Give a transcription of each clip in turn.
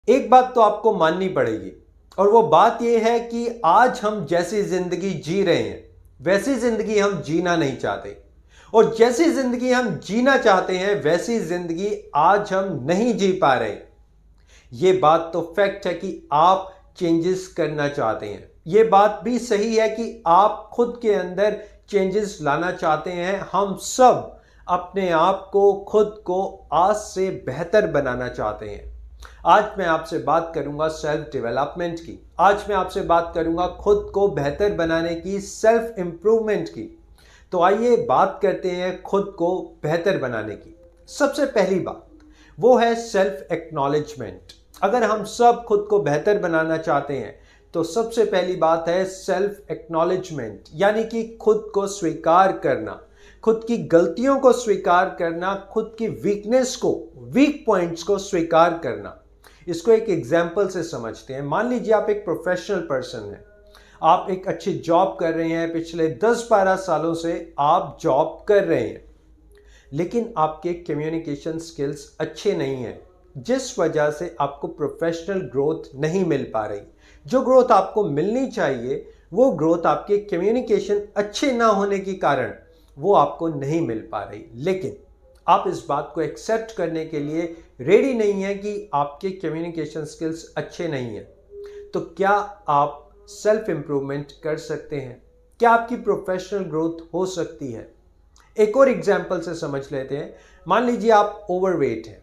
एक बात तो आपको माननी पड़ेगी और वो बात ये है कि आज हम जैसी जिंदगी जी रहे हैं वैसी जिंदगी हम जीना नहीं चाहते, और जैसी जिंदगी हम जीना चाहते हैं वैसी जिंदगी आज हम नहीं जी पा रहे। ये बात तो फैक्ट है कि आप चेंजेस करना चाहते हैं। ये बात भी सही है कि आप खुद के अंदर चेंजेस लाना चाहते हैं। हम सब अपने आप को, खुद को आज से बेहतर बनाना चाहते हैं। आज मैं आपसे बात करूंगा सेल्फ डेवलपमेंट की। आज मैं आपसे बात करूंगा खुद को बेहतर बनाने की, सेल्फ इंप्रूवमेंट की। तो आइए बात करते हैं खुद को बेहतर बनाने की। सबसे पहली बात वो है सेल्फ एक्नॉलेजमेंट। अगर हम सब खुद को बेहतर बनाना चाहते हैं तो सबसे पहली बात है सेल्फ एक्नॉलेजमेंट, यानी कि खुद को स्वीकार करना, खुद की गलतियों को स्वीकार करना, खुद की वीकनेस को, वीक पॉइंट्स को स्वीकार करना। इसको एक एग्जाम्पल से समझते हैं। मान लीजिए आप एक प्रोफेशनल पर्सन हैं, आप एक अच्छी जॉब कर रहे हैं, पिछले 10-12 सालों से आप जॉब कर रहे हैं, लेकिन आपके कम्युनिकेशन स्किल्स अच्छे नहीं हैं, जिस वजह से आपको प्रोफेशनल ग्रोथ नहीं मिल पा रही। जो ग्रोथ आपको मिलनी चाहिए वो ग्रोथ आपके कम्युनिकेशन अच्छे ना होने के कारण वो आपको नहीं मिल पा रही। लेकिन आप इस बात को एक्सेप्ट करने के लिए रेडी नहीं है कि आपके कम्युनिकेशन स्किल्स अच्छे नहीं हैं। तो क्या आप सेल्फ इंप्रूवमेंट कर सकते हैं? क्या आपकी प्रोफेशनल ग्रोथ हो सकती है? एक और एग्जांपल से समझ लेते हैं। मान लीजिए आप ओवरवेट हैं,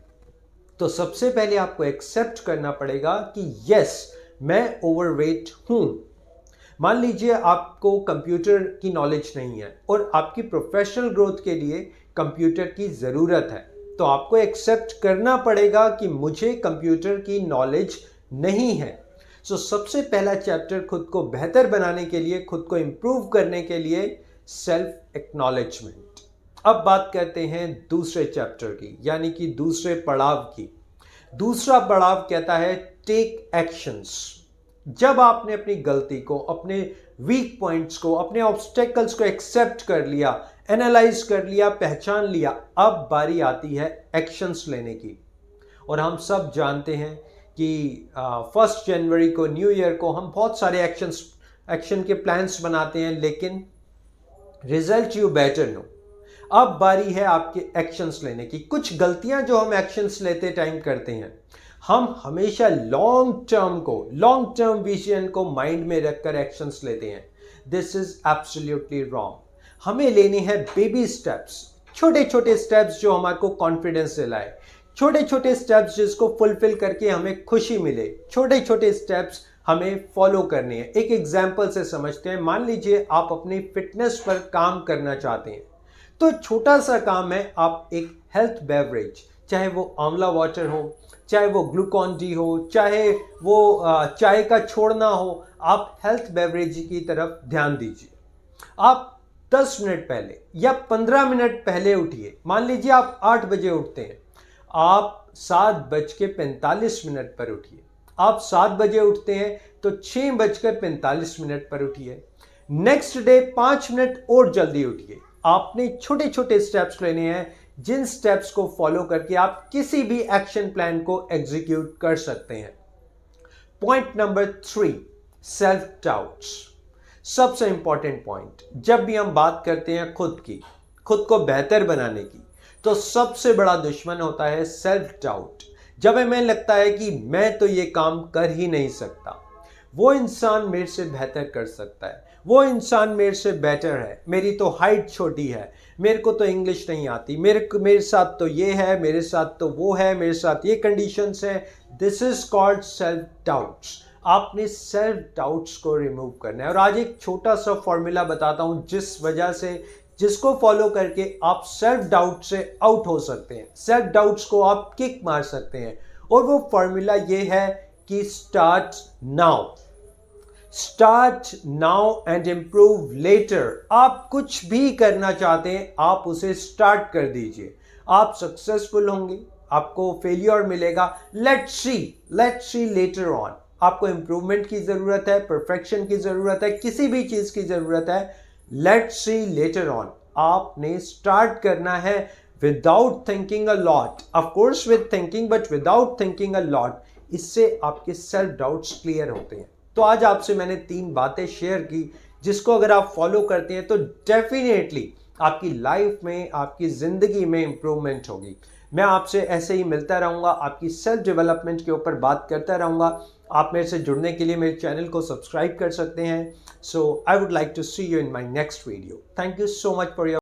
तो सबसे पहले आपको एक्सेप्ट करना पड़ेगा कि यस, मैं ओवरवेट हूं। मान लीजिए आपको कंप्यूटर की नॉलेज नहीं है और आपकी प्रोफेशनल ग्रोथ के लिए कंप्यूटर की ज़रूरत है, तो आपको एक्सेप्ट करना पड़ेगा कि मुझे कंप्यूटर की नॉलेज नहीं है। सो सबसे पहला चैप्टर खुद को बेहतर बनाने के लिए, खुद को इंप्रूव करने के लिए, सेल्फ एक्नॉलेजमेंट। अब बात करते हैं दूसरे चैप्टर की, यानी कि दूसरे पड़ाव की। दूसरा पड़ाव कहता है टेक एक्शंस। जब आपने अपनी गलती को, अपने वीक पॉइंट्स को, अपने ऑब्स्टेकल्स को एक्सेप्ट कर लिया, एनालाइज कर लिया, पहचान लिया, अब बारी आती है एक्शंस लेने की। और हम सब जानते हैं कि 1 जनवरी को, न्यू ईयर को, हम बहुत सारे एक्शन के प्लान्स बनाते हैं, लेकिन रिजल्ट यू बेटर नो। अब बारी है आपके एक्शंस लेने की। कुछ गलतियां जो हम एक्शंस लेते टाइम करते हैं, हम हमेशा लॉन्ग टर्म विजन को माइंड में रखकर एक्शंस लेते हैं। This is absolutely wrong. हमें लेने हैं बेबी स्टेप्स, छोटे छोटे स्टेप्स जो हमारे को कॉन्फिडेंस दिलाए, छोटे छोटे स्टेप्स जिसको फुलफिल करके हमें खुशी मिले, छोटे छोटे स्टेप्स हमें फॉलो करने हैं। एक एग्जाम्पल से समझते हैं। मान लीजिए आप अपनी फिटनेस पर काम करना चाहते हैं, तो छोटा सा काम है, आप एक हेल्थ बेवरेज, चाहे वो आंवला वाटर हो, चाहे वो ग्लूकॉन डी हो, चाहे वो चाय का छोड़ना हो, आप हेल्थ बेवरेज की तरफ ध्यान दीजिए। आप 10 मिनट पहले या 15 मिनट पहले उठिए। मान लीजिए आप 8 बजे उठते हैं, आप 7:45 पर उठिए। आप 7 बजे उठते हैं तो 6:45 पर उठिए। नेक्स्ट डे 5 मिनट और जल्दी उठिए। आपने छोटे छोटे स्टेप्स लेने हैं, जिन स्टेप्स को फॉलो करके आप किसी भी एक्शन प्लान को एग्जीक्यूट कर सकते हैं। Point number 3, self doubts. सबसे इंपॉर्टेंट पॉइंट। जब भी हम बात करते हैं खुद को बेहतर बनाने की, तो सबसे बड़ा दुश्मन होता है सेल्फ डाउट। जब हमें लगता है कि मैं तो ये काम कर ही नहीं सकता, वो इंसान मेरे से बेहतर कर सकता है, वो इंसान मेरे से बेटर है, मेरी तो हाइट छोटी है, मेरे को तो इंग्लिश नहीं आती, मेरे साथ तो ये है, मेरे साथ तो वो है, मेरे साथ ये कंडीशंस हैं। This is called self doubts. आपने सेल्फ डाउट्स को रिमूव करना है। और आज एक छोटा सा फॉर्मूला बताता हूं जिसको फॉलो करके आप सेल्फ डाउट से आउट हो सकते हैं, सेल्फ डाउट्स को आप किक मार सकते हैं। और वो फॉर्मूला ये है कि start now and improve later. आप कुछ भी करना चाहते हैं, आप उसे स्टार्ट कर दीजिए। आप सक्सेसफुल होंगे, आपको फेलियर मिलेगा, लेट्स सी लेटर ऑन। आपको इंप्रूवमेंट की जरूरत है, परफेक्शन की जरूरत है, किसी भी चीज की जरूरत है, लेट्स सी लेटर ऑन। आपने स्टार्ट करना है without thinking a lot, of course with thinking, but without thinking a lot. इससे आपके सेल्फ डाउट्स क्लियर होते हैं। तो आज आपसे मैंने 3 बातें शेयर की जिसको अगर आप फॉलो करते हैं तो डेफिनेटली आपकी लाइफ में, आपकी ज़िंदगी में इंप्रूवमेंट होगी। मैं आपसे ऐसे ही मिलता रहूँगा, आपकी सेल्फ डेवलपमेंट के ऊपर बात करता रहूँगा। आप मेरे से जुड़ने के लिए मेरे चैनल को सब्सक्राइब कर सकते हैं। So I would like to see you in my next video. Thank you so much for your